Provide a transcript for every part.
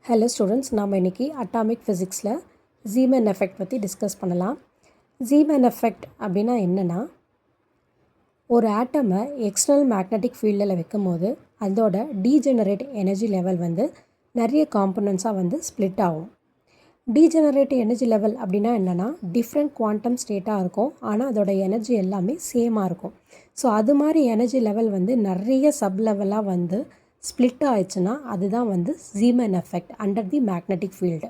Hello students, நாம் இன்றைக்கி atomic ஃபிசிக்ஸில் ஜீமன் எஃபெக்ட் பற்றி டிஸ்கஸ் பண்ணலாம். ஜீமன் எஃபெக்ட் அப்படின்னா என்னென்னா, ஒரு ஆட்டமை எக்ஸ்டர்னல் மேக்னெட்டிக் ஃபீல்டில் வைக்கும் போது அதோட டீஜெனரேட் எனர்ஜி லெவல் வந்து நிறைய காம்பனன்ட்ஸாக வந்து ஸ்ப்ளிட் ஆகும். டீஜெனரேட் எனர்ஜி லெவல் அப்படின்னா என்னென்னா, டிஃப்ரெண்ட் குவாண்டம் ஸ்டேட்டாக இருக்கும், ஆனால் அதோட எனர்ஜி எல்லாமே சேமாக இருக்கும். ஸோ அது மாதிரி எனர்ஜி லெவல் வந்து நிறைய சப் லெவலாக வந்து ஸ்ப்ளிட் ஆயிடுச்சுன்னா அதுதான் வந்து Zeeman effect under the magnetic field.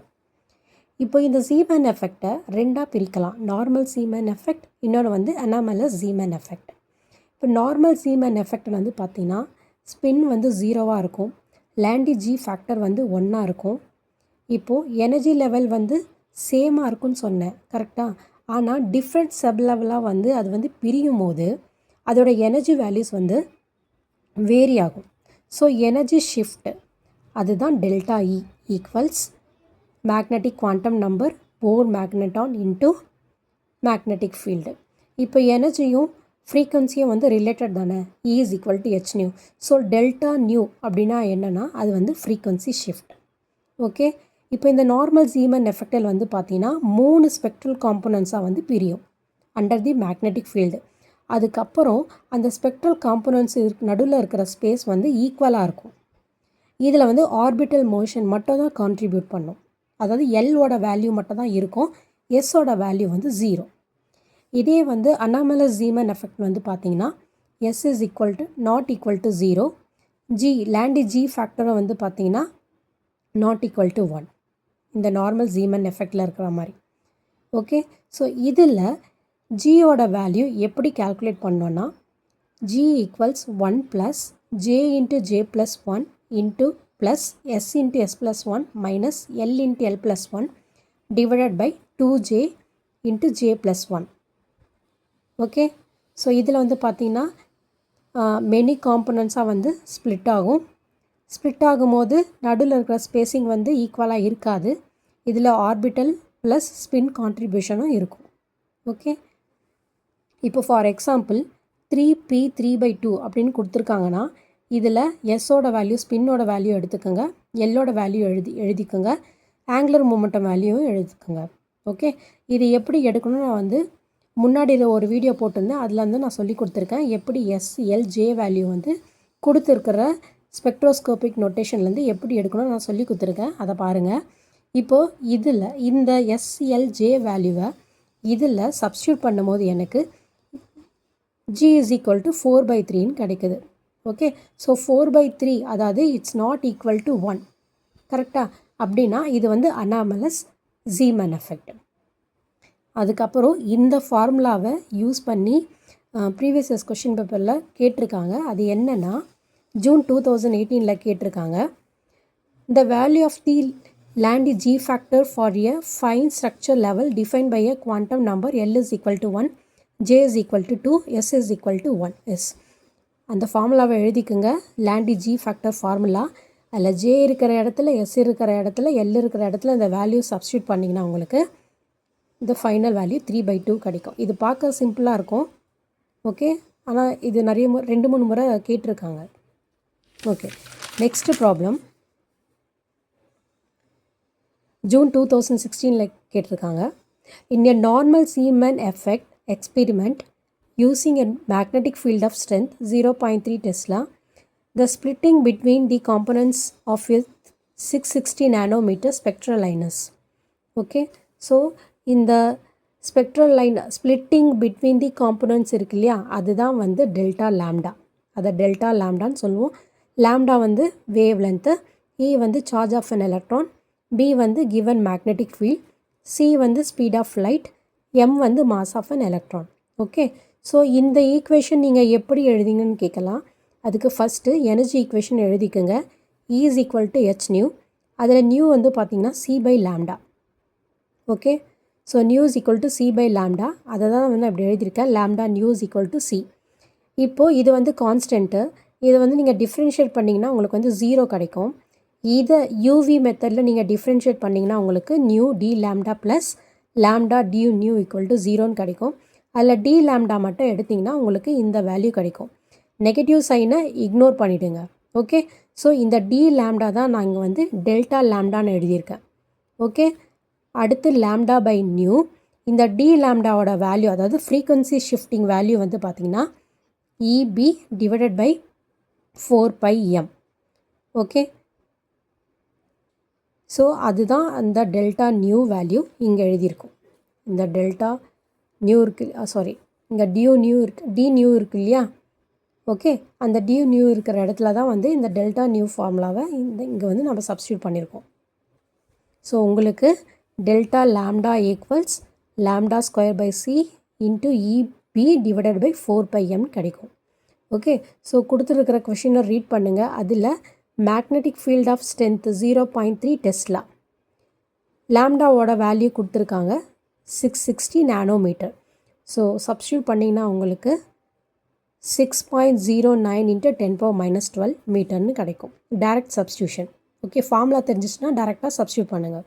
இப்போ இந்த ஜீமன் எஃபெக்டை ரெண்டாக பிரிக்கலாம். நார்மல் ஜீமன் எஃபெக்ட், இன்னொன்று வந்து அனாமலஸ் ஜீமன் எஃபெக்ட். இப்போ நார்மல் ஜீமன் எஃபெக்ட் வந்து பார்த்திங்கன்னா ஸ்பின் வந்து 0வாக இருக்கும், லாண்டி ஜி ஃபேக்டர் வந்து 1ஆக இருக்கும். இப்போது எனர்ஜி லெவல் வந்து சேமாக இருக்குன்னு சொன்னேன், கரெக்டாக? ஆனால் டிஃப்ரெண்ட் சப் லெவலாக வந்து அது வந்து பிரியும் போது அதோட எனர்ஜி வேல்யூஸ் வந்து வேரி ஆகும். ஸோ எனர்ஜி ஷிஃப்ட் அதுதான் delta E equals magnetic quantum number Bohr magneton into magnetic field. இப்போ எனர்ஜியும் ஃப்ரீக்வன்சியும் வந்து ரிலேட்டட் தானே, E is equal to H nu. So delta nu அப்படின்னா என்னென்னா அது வந்து ஃப்ரீக்வன்சி ஷிஃப்ட். ஓகே, இப்போ இந்த நார்மல் ஜீமன் எஃபெக்டில் வந்து பார்த்திங்கன்னா 3 ஸ்பெக்ட்ரல் காம்போனன்ட்ஸாக வந்து பிரியும் அண்டர் தி மேக்னெட்டிக் ஃபீல்டு. அதுக்கப்புறம் அந்த ஸ்பெக்ட்ரல் காம்போனன்ட்ஸ் நடுவில் இருக்கிற ஸ்பேஸ் வந்து ஈக்குவலாக இருக்கும். இதில் வந்து ஆர்பிட்டல் மோஷன் மட்டும் தான் கான்ட்ரிபியூட் பண்ணும். அதாவது எல்லோட வேல்யூ மட்டும் தான் இருக்கும், எஸ்ஸோட வேல்யூ வந்து 0. இதே வந்து அனாமலஸ் ஜீமன் எஃபெக்ட் வந்து பார்த்திங்கன்னா S is equal to not equal to 0, G Lande G ஃபேக்டரும் வந்து பார்த்திங்கன்னா நாட் ஈக்குவல் டு 1, இந்த நார்மல் ஜீமன் எஃபெக்டில் இருக்கிற மாதிரி. ஓகே, ஸோ இதில் ஜியோட வேல்யூ எப்படி கால்குலேட் பண்ணோன்னா, g equals 1 plus j into j plus 1 into plus s into s plus 1 minus l into l plus 1 divided by 2j into j plus 1. Okay, so இதில் வந்து பார்த்திங்கன்னா many காம்பனன்ட்ஸாக வந்து split ஆகும். Split ஆகும்போது நடுவில் இருக்கிற ஸ்பேஸிங் வந்து ஈக்குவலாக இருக்காது. இதில் ஆர்பிட்டல் ப்ளஸ் ஸ்பின் கான்ட்ரிபியூஷனும் இருக்கும். ஓகே, இப்போ ஃபார் எக்ஸாம்பிள் 3p3/2 அப்படின்னு கொடுத்துருக்காங்கன்னா இதில் எஸ்ஸோட வேல்யூ ஸ்பின்னோட வேல்யூ எடுத்துக்கோங்க, எல்லோட வேல்யூ எழுதிக்கோங்க, ஆங்குலர் மொமெண்டம் வேல்யூவும் எழுதிக்கோங்க. ஓகே, இது எப்படி எடுக்கணும்னு நான் வந்து முன்னாடி இதில் ஒரு வீடியோ போட்டிருந்தேன், அதில் வந்து நான் சொல்லி கொடுத்துருக்கேன் எப்படி எஸ்எல்ஜே வேல்யூ வந்து கொடுத்துருக்கிற ஸ்பெக்ட்ரோஸ்கோபிக் நோட்டேஷன்லேருந்து எப்படி எடுக்கணும்னு நான் சொல்லி கொடுத்துருக்கேன், அதை பாருங்கள். இப்போது இதில் இந்த எஸ்எல்ஜே வேல்யூவை இதில் சப்ஸ்டியூட் பண்ணும்போது எனக்கு g is equal to 4/3 கிடைக்குது. ஓகே, ஸோ 4/3 அதாவது இட்ஸ் நாட் ஈக்குவல் டு 1, கரெக்டாக? அப்படின்னா இது வந்து அனாமலஸ் ஜீமன் எஃபெக்ட். அதுக்கப்புறம் இந்த ஃபார்முலாவை யூஸ் பண்ணி ப்ரீவியஸ் இயர்ஸ் கொஷின் பேப்பரில் கேட்டிருக்காங்க. அது என்னென்னா ஜூன் 2018 கேட்டிருக்காங்க. The value of the லாண்டி G factor for a fine structure level defined by a quantum number L is equal to 1, J is equal to 2, S is equal to 1. S அந்த ஃபார்முலாவை எழுதிக்குங்க, லாண்டி G factor formula. அதில் J இருக்கிற இடத்துல, S இருக்கிற இடத்துல, L இருக்கிற இடத்துல இந்த வேல்யூ சப்ஸ்டியூட் பண்ணிங்கன்னா உங்களுக்கு இந்த ஃபைனல் வேல்யூ 3/2 கிடைக்கும். இது பார்க்க சிம்பிளாக இருக்கும். ஓகே, ஆனால் இது நிறைய 2-3 முறை கேட்டிருக்காங்க. ஓகே, நெக்ஸ்ட்டு ப்ராப்ளம் ஜூன் 2016 கேட்டிருக்காங்க. In a normal Zeeman effect experiment using a magnetic field of strength 0.3 Tesla, the splitting between the components of a 660 nanometer spectral line is. Okay, so இந்த spectral line splitting between the components இருக்கு இல்லையா, அதுதான் வந்து delta lambda. அதை delta லாம்டான்னு சொல்லுவோம். Lambda வந்து wave length, E வந்து charge of an electron, B வந்து கிவன் மேக்னெட்டிக் ஃபீல்ட், சி வந்து ஸ்பீட் ஆஃப் லைட், எம் வந்து mass of an electron. Okay, so இந்த ஈக்குவேஷன் நீங்கள் எப்படி எழுதிங்கன்னு கேட்கலாம். அதுக்கு ஃபஸ்ட்டு எனர்ஜி ஈக்குவேஷன் எழுதிக்கோங்க. E is equal to H nu, அதில் நியூ வந்து பார்த்திங்கன்னா c/லாம்டா. Okay, so nu is equal to c/லாம்டா, அதை தான் வந்து அப்படி எழுதியிருக்கேன். Lambda nu is equal to C. இப்போது இது வந்து கான்ஸ்டன்ட்டு, இதை வந்து நீங்கள் டிஃப்ரென்ஷியேட் பண்ணிங்கன்னா உங்களுக்கு வந்து 0 கிடைக்கும். இதை யூவி மெத்தடில் நீங்கள் டிஃப்ரென்ஷியேட் பண்ணிங்கன்னா உங்களுக்கு nu t lambda plus lambda du nu equal to 0ன்னு கிடைக்கும். அதில் டி லாம்டா மட்டும் எடுத்திங்கன்னா உங்களுக்கு இந்த வேல்யூ கிடைக்கும். நெகட்டிவ் சைனை இக்னோர் பண்ணிவிடுங்க. ஓகே, ஸோ இந்த டி லேம்டா தான் நான் இங்கே வந்து டெல்டா லேம்டான்னு எழுதியிருக்கேன். ஓகே, அடுத்து லேம்டா பை நியூ. இந்த டி லேம்டாவோட வேல்யூ, அதாவது ஃப்ரீக்வன்சி ஷிஃப்டிங் வேல்யூ வந்து பார்த்திங்கன்னா e B divided by 4πm. Okay, so அதுதான் அந்த டெல்டா நியூ வேல்யூ இங்கே எழுதியிருக்கும். இந்த டெல்டா நியூ இருக்குது, இங்கே டி நியூ இருக்கு இல்லையா? ஓகே, அந்த டி நியூ இருக்கிற இடத்துல தான் வந்து இந்த டெல்டா நியூ ஃபார்முலாவை இங்கே வந்து நம்ம சப்ஸ்டியூட் பண்ணியிருக்கோம். ஸோ உங்களுக்கு delta lambda equals lambda square by C into E B divided by 4πm கிடைக்கும். ஓகே, ஸோ கொடுத்துருக்கிற கொஷினை ரீட் பண்ணுங்கள். அதில் magnetic field of strength 0.3 tesla, லேம்டாவோட வேல்யூ கொடுத்துருக்காங்க 660 நானோமீட்டர். ஸோ சப்ஸ்டியூட் பண்ணிங்கன்னா உங்களுக்கு 6.09 × 10⁻12 மீட்டர்னு கிடைக்கும். Direct substitution. ஓகே, ஃபார்முலா தெரிஞ்சிச்சுன்னா டேரெக்டாக சப்ஸ்டியூட் பண்ணுங்கள்.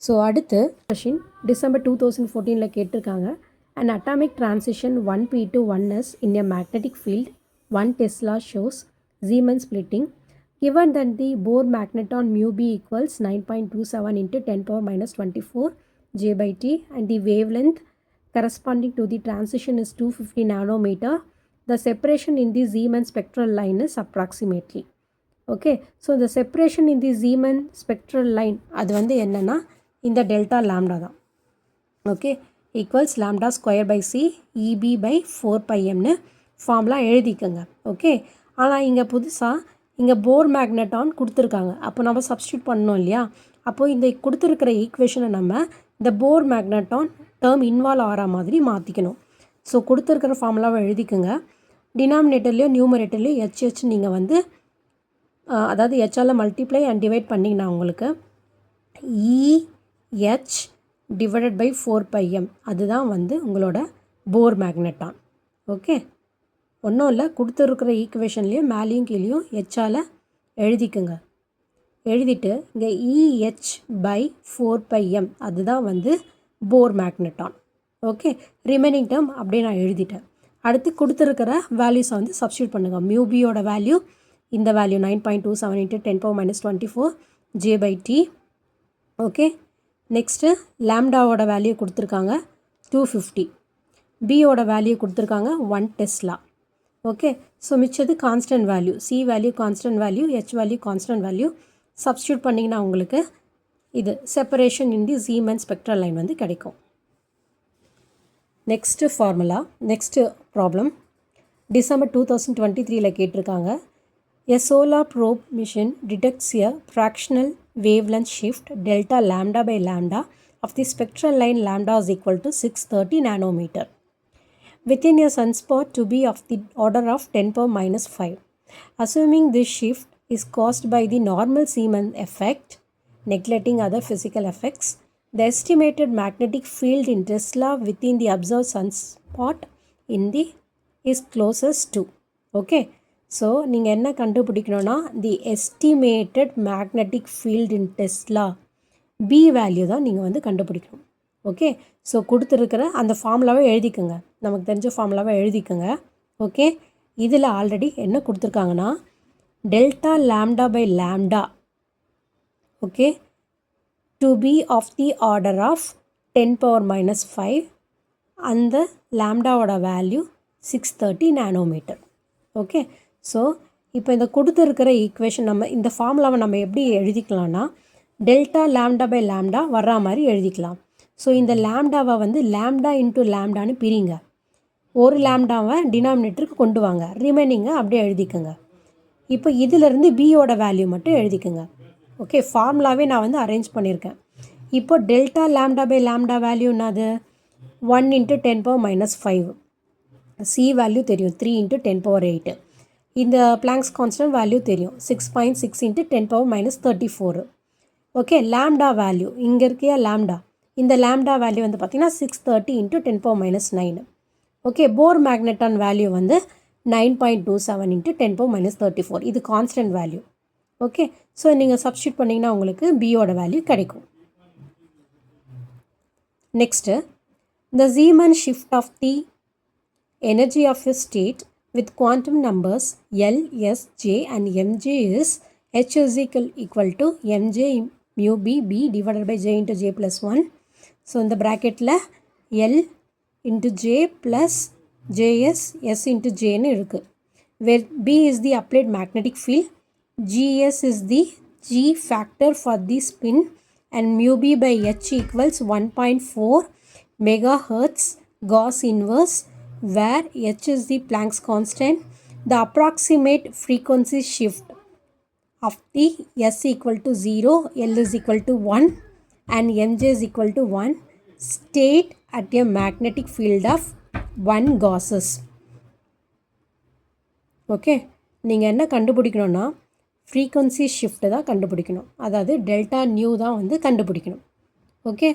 ஸோ அடுத்து கொஷின் டிசம்பர் 2014 கேட்டிருக்காங்க. An atomic transition 1p to 1s in a magnetic field 1 Tesla shows Zeeman splitting. Given that the Bohr magneton mu b equals 9.27 × 10⁻24 J/T and the wavelength corresponding to the transition is 250 nanometer, the separation in the Zeeman spectral line is approximately. Okay, so the separation in the Zeeman spectral line அது வந்து என்னன்னா இந்த delta lambda தான். Okay, equals lambda square by C E B by 4πmனு formula எழுதிக்கோங்க. Okay, ஆனால் இங்கே புதுசாக இங்கே போர் மேக்னெட்டான் கொடுத்துருக்காங்க. அப்போ நம்ம சப்ஸ்டியூட் பண்ணோம் இல்லையா? அப்போது இந்த கொடுத்துருக்கிற ஈக்குவேஷனை நம்ம இந்த போர் மேக்னெட்டான் டேர்ம் இன்வால்வ் ஆகிற மாதிரி மாற்றிக்கணும். ஸோ கொடுத்துருக்கிற ஃபார்முலாவை எழுதிக்கோங்க. டினாமினேட்டர்லேயோ நியூமரேட்டர்லேயோ ஹெச் நீங்கள் வந்து அதாவது ஹெச்ஆல் மல்டிப்ளை அண்ட் டிவைட் பண்ணிங்கன்னா உங்களுக்கு இஹெச் டிவைடட் பை 4πm அதுதான் வந்து உங்களோட போர் மேக்னெட்டான். ஓகே, ஒன்றும் இல்லை, கொடுத்துருக்கிற ஈக்குவேஷன்லேயும் மேலேயும் கீழேயும் ஹெச்ஆல் எழுதிக்குங்க. எழுதிட்டு இங்கே இஹெச் பை 4πm அதுதான் வந்து Bohr magneton. Okay, remaining term அப்படியே நான் எழுதிட்டேன். அடுத்து கொடுத்துருக்கிற வேல்யூஸை வந்து சப்ஸ்டியூட் பண்ணுங்கள். மியூபியோட வேல்யூ இந்த வேல்யூ 9.27 × 10⁻24 J/T. ஓகே, நெக்ஸ்ட்டு லேம்டாவோட வேல்யூ கொடுத்துருக்காங்க 250, பியோட வேல்யூ கொடுத்துருக்காங்க 1 டெஸ்லா. ஓகே, ஸோ மிச்சது constant value, C value constant value, H value constant value substitute பண்ணிங்கன்னா உங்களுக்கு இது separation in the Zeeman spectral line வந்து கிடைக்கும். Next formula, next problem December 2023 கேட்டிருக்காங்க. A solar probe mission detects a fractional wavelength shift delta lambda by lambda of the spectral line lambda is equal to 630 nanometer within a sunspot to be of the order of 10⁻⁵. Assuming this shift is caused by the normal Zeeman effect, neglecting other physical effects, the estimated magnetic field in Tesla within the observed sunspot in the is closest to. Okay, so நீங்கள் என்ன கண்டுபிடிக்கணும்னா the estimated magnetic field in tesla B value தான் நீங்கள் வந்து கண்டுபிடிக்கணும். Okay, so கொடுத்துருக்கிற அந்த ஃபார்முலாவை எழுதிக்கோங்க, நமக்கு தெரிஞ்ச ஃபார்முலாவை எழுதிக்கோங்க. ஓகே, இதில் ஆல்ரெடி என்ன கொடுத்துருக்காங்கன்னா delta lambda by lambda, okay, to be of the order of 10⁻⁵, அந்த லேம்டாவோட வேல்யூ 630 நானோமீட்டர். ஓகே, ஸோ இப்போ இந்த கொடுத்துருக்கிற ஈக்குவேஷன் நம்ம இந்த ஃபார்முலாவை நம்ம எப்படி எழுதிக்கலாம்னா டெல்டா லேம்டா பை லேம்டா வர்ற மாதிரி எழுதிக்கலாம். ஸோ இந்த லேம்டாவை வந்து லேம்டா இன்ட்டு லேம்டான்னு பிரிங்க, ஒரு லேம்டாவை டினாமினேட்டருக்கு கொண்டு வாங்க, ரிமைனிங்கை அப்படியே எழுதிக்கோங்க. இப்போ இதிலேருந்து பியோட வேல்யூ மட்டும் எழுதிக்கோங்க. ஓகே, ஃபார்முலாவே நான் வந்து அரேஞ்ச் பண்ணியிருக்கேன். இப்போ delta lambda by lambda value என்னது 1 × 10⁻⁵. சி வேல்யூ தெரியும் 3 × 10⁸. இந்த பிளாங்க்ஸ் கான்ஸ்டன்ட் வேல்யூ தெரியும் 6.6 × 10⁻34. ஓகே, லேம்டா வேல்யூ இங்கே இருக்கியா லேம்டா, இந்த லேம்டா வேல்யூ வந்து பார்த்திங்கன்னா 630 × 10⁻9. ஓகே, போர் மேக்னெட்டான் வேல்யூ வந்து 9.27 × 10⁻34. இது கான்ஸ்டன்ட் வேல்யூ. ஓகே, ஸோ நீங்கள் சப்ஸ்டியூட் பண்ணிங்கன்னா உங்களுக்கு பியோட வேல்யூ கிடைக்கும். Next, the Zeeman shift of the energy of a state with quantum numbers L, S, J and Mj is H is equal to Mj mu B divided by J into J plus 1. So in the bracket la L into J plus Js S into J nu irukku, where B is the applied magnetic field, Gs is the G factor for the spin and mu B by H equals 1.4 megahertz Gauss inverse, where H is the Planck's constant. The approximate frequency shift of the S equal to 0, L is equal to 1 and Mj is equal to 1 state at a magnetic field of 1 Gausses. Okay, நீங்கள் என்ன கண்டுபிடிக்கணும்னா frequency shift தான் கண்டுபிடிக்கணும், அதாவது delta new தான் வந்து கண்டுபிடிக்கணும். Okay,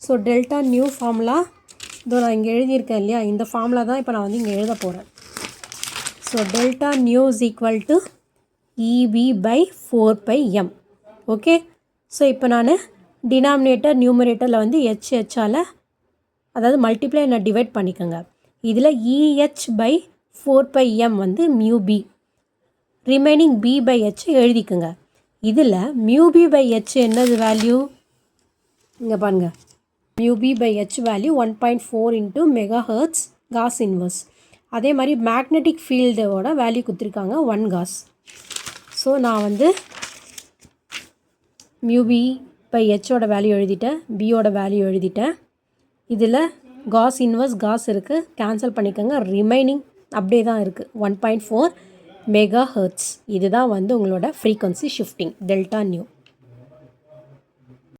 so delta new formula இதோ நான் இங்கே எழுதியிருக்கேன் இல்லையா, இந்த ஃபார்முலா தான் இப்போ நான் வந்து இங்கே எழுத போகிறேன். So delta nu is equal to e B by 4πm. Okay, so இப்போ நான் டினாமினேட்டர் நியூமரேட்டரில் வந்து ஹெச்ஆல் அதாவது மல்டிப்ளை நான் டிவைட் பண்ணிக்கோங்க. இதில் இஹெச் பை 4πm வந்து mu B, remaining B by H எழுதிக்குங்க. இதில் மியூ பி பை ஹெச் என்னது வேல்யூ இங்கே பாருங்கள், mu B by H value 1.4 into megahertz gauss inverse. அதே மாதிரி மேக்னெட்டிக் ஃபீல்டோட வேல்யூ கொடுத்துருக்காங்க 1 காஸ். ஸோ நான் வந்து மியூ பி பை ஹெச்சோட வேல்யூ எழுதிட்டேன், பியோட வேல்யூ எழுதிட்டேன். இதில் காஸ் இன்வர்ஸ் காஸ் இருக்குது, கேன்சல் பண்ணிக்கோங்க. ரிமைனிங் அப்படியே தான் இருக்குது 1.4 மெகாஹெர்ட்ஸ். இதுதான் வந்து உங்களோட ஃப்ரீக்வன்சி ஷிஃப்டிங் டெல்டா நியூ.